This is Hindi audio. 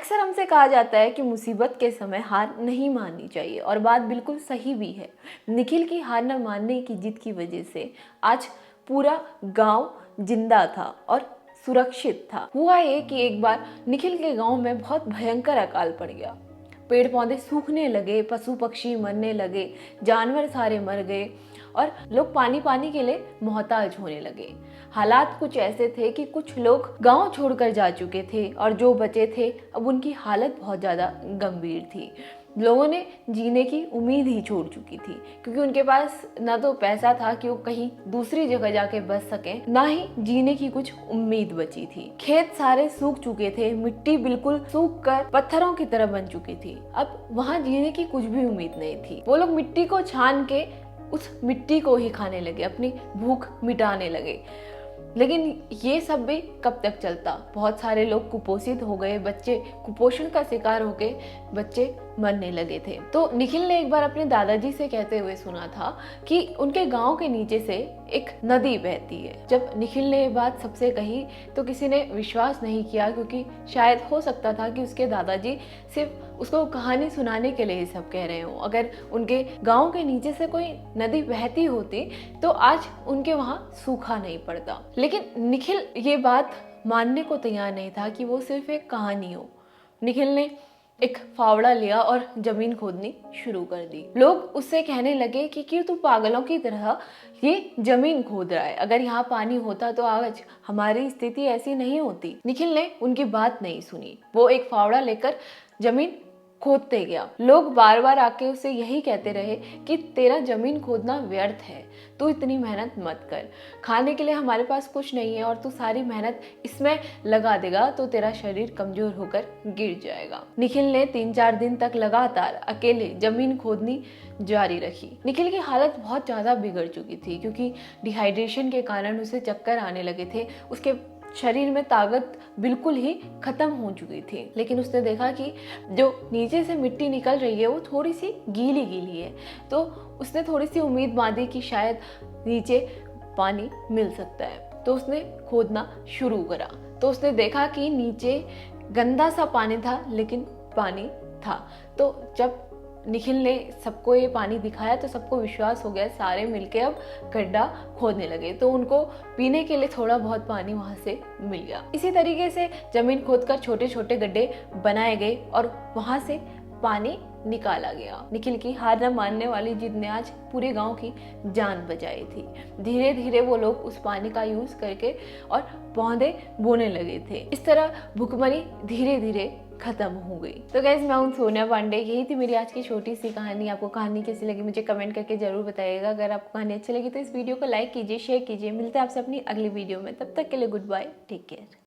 अक्सर हमसे कहा जाता है कि मुसीबत के समय हार नहीं माननी चाहिए और बात बिल्कुल सही भी है। निखिल की हार न मानने की जिद की वजह से आज पूरा गांव जिंदा था और सुरक्षित था। हुआ ये कि एक बार निखिल के गांव में बहुत भयंकर अकाल पड़ गया। पेड़ पौधे सूखने लगे, पशु पक्षी मरने लगे, जानवर सारे मर गए और लोग पानी पानी के लिए मोहताज होने लगे। हालात कुछ ऐसे थे कि कुछ लोग गांव छोड़कर जा चुके थे और जो बचे थे अब उनकी हालत बहुत ज़्यादा गंभीर थी। लोगों ने जीने की उम्मीद ही छोड़ चुकी थी क्योंकि उनके पास ना तो पैसा था कि वो कहीं दूसरी जगह जाके बस सकें, ना ही जीने की कुछ उम्मीद बची थी। खेत सारे सूख चुके थे, मिट्टी बिल्कुल सूख कर पत्थरों की तरह बन चुकी थी। अब वहां जीने की कुछ भी उम्मीद नहीं थी। वो लोग मिट्टी को छान के उस मिट्टी को ही खाने लगे, अपनी भूख मिटाने लगे। लेकिन ये सब भी कब तक चलता। बहुत सारे लोग कुपोषित हो गए, बच्चे कुपोषण का शिकार हो गए, बच्चे मरने लगे थे। तो निखिल ने एक बार अपने दादाजी से कहते हुए सुना था कि उनके गांव के नीचे से एक नदी बहती है। जब निखिल ने ये बात सबसे कही तो किसी ने विश्वास नहीं किया क्योंकि शायद हो सकता था कि उसके दादाजी सिर्फ उसको कहानी सुनाने के लिए सब कह रहे हो। अगर उनके गांव के नीचे से कोई नदी बहती होती तो आज उनके वहां सूखा नहीं पड़ता। लेकिन निखिल ये बात मानने को तैयार नहीं था कि वो सिर्फ एक कहानी हो। निखिल ने एक फावड़ा लिया और जमीन खोदनी शुरू कर दी। लोग उससे कहने लगे कि क्यों तू पागलों की तरह ये जमीन खोद रहा है, अगर यहाँ पानी होता तो आज हमारी स्थिति ऐसी नहीं होती। निखिल ने उनकी बात नहीं सुनी। वो एक फावड़ा लेकर जमीन खोदते गया। लोग बार बार आके उसे यही कहते रहे कि तेरा जमीन खोदना व्यर्थ है, तू इतनी मेहनत मत कर, खाने के लिए हमारे पास कुछ नहीं है और तू सारी मेहनत इसमें लगा देगा तो तेरा शरीर कमजोर होकर गिर जाएगा। निखिल ने 3-4 दिन तक लगातार अकेले जमीन खोदनी जारी रखी। निखिल की हालत बहुत ज्यादा बिगड़ चुकी थी क्योंकि डिहाइड्रेशन के कारण उसे चक्कर आने लगे थे। उसके शरीर में ताकत बिल्कुल ही खत्म हो चुकी थी। लेकिन उसने देखा कि जो नीचे से मिट्टी निकल रही है वो थोड़ी सी गीली गीली है, तो उसने थोड़ी सी उम्मीद बांधी कि शायद नीचे पानी मिल सकता है। तो उसने खोदना शुरू करा तो उसने देखा कि नीचे गंदा सा पानी था लेकिन पानी था। तो जब निखिल ने सबको ये पानी दिखाया तो सबको विश्वास हो गया। सारे मिलके अब गड्ढा खोदने लगे तो उनको पीने के लिए थोड़ा बहुत पानी वहां से मिल गया। इसी तरीके से जमीन खोदकर छोटे छोटे गड्ढे बनाए गए और वहां से पानी निकाला गया। निखिल की हार न मानने वाली जिद ने आज पूरे गांव की जान बचाई थी। धीरे धीरे वो लोग उस पानी का यूज करके और पौधे बोने लगे थे। इस तरह भुखमरी धीरे धीरे खत्म हो गई। तो गाइस, मैं हूं सोनिया पांडे। यही थी मेरी आज की छोटी सी कहानी। आपको कहानी कैसी लगी मुझे कमेंट करके जरूर बताइएगा। अगर आपको कहानी अच्छी लगी तो इस वीडियो को लाइक कीजिए, शेयर कीजिए। मिलते हैं आपसे अपनी अगली वीडियो में। तब तक के लिए गुड बाय, टेक केयर।